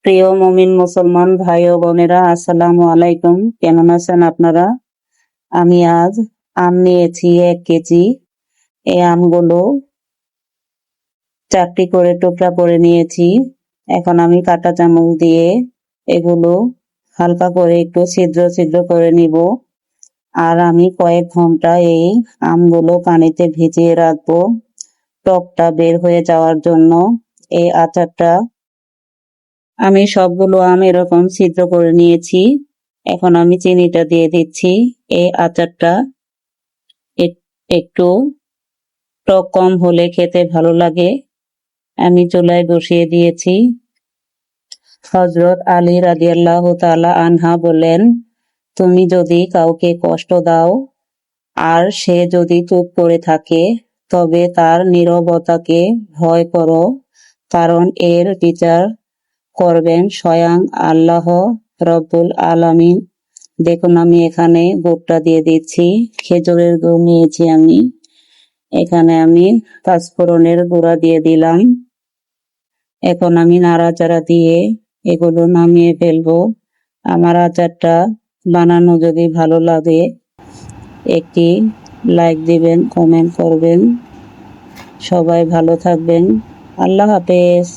প্রিয় মুমিন মুসলমান ভাই ও বোনেরা, আসসালামু আলাইকুম। কেমন আছেন আপনারা? আমি আজ আম নিয়েছি 1 কেজি। এই আমগুলো 4টি করে টুকরা করে নিয়েছি। এখন আমি কাঁটা চামচ দিয়ে এগুলো হালকা করে একটু ছিদ্র ছিদ্র করে নিব। আর আমি কয়েক ঘন্টা এই আমগুলো পানিতে ভিজিয়ে রাখবো টকটা বের হয়ে যাওয়ার জন্য। এই আচারটা আমি সবগুলো আম এরকম ছিদ্র করে নিয়েছি। এখন আমি চিনিটা দিয়ে দিচ্ছি। এই আচারটা একটু টক কম হলে খেতে ভালো লাগে। আমি চুলায় বসিয়ে দিয়েছি। হযরত আলী রাদিয়াল্লাহু তাআলা আনহা বলেন, তুমি যদি কাউকে কষ্ট দাও আর সে যদি চুপ করে থাকে, তবে তার নীরবতাকে ভয় করো, কারণ এর বিচার করবেন স্বয়ং আল্লাহ রব্বুল আলামিন। দেখুন, আমি এখানে গুড়টা দিয়ে দিচ্ছি। খেজুরের গুড় নিয়েছি আমি। এখানে আমি পাঁচফোড়নের গুঁড়া দিয়ে দিলাম। এখন আমি নাড়াচাড়া দিয়ে এগুলো নামিয়ে ফেলবো। আমার আচারটা বানানো যদি ভালো লাগে একটি লাইক দিবেন, কমেন্ট করবেন। সবাই ভালো থাকবেন। আল্লাহ হাফেজ।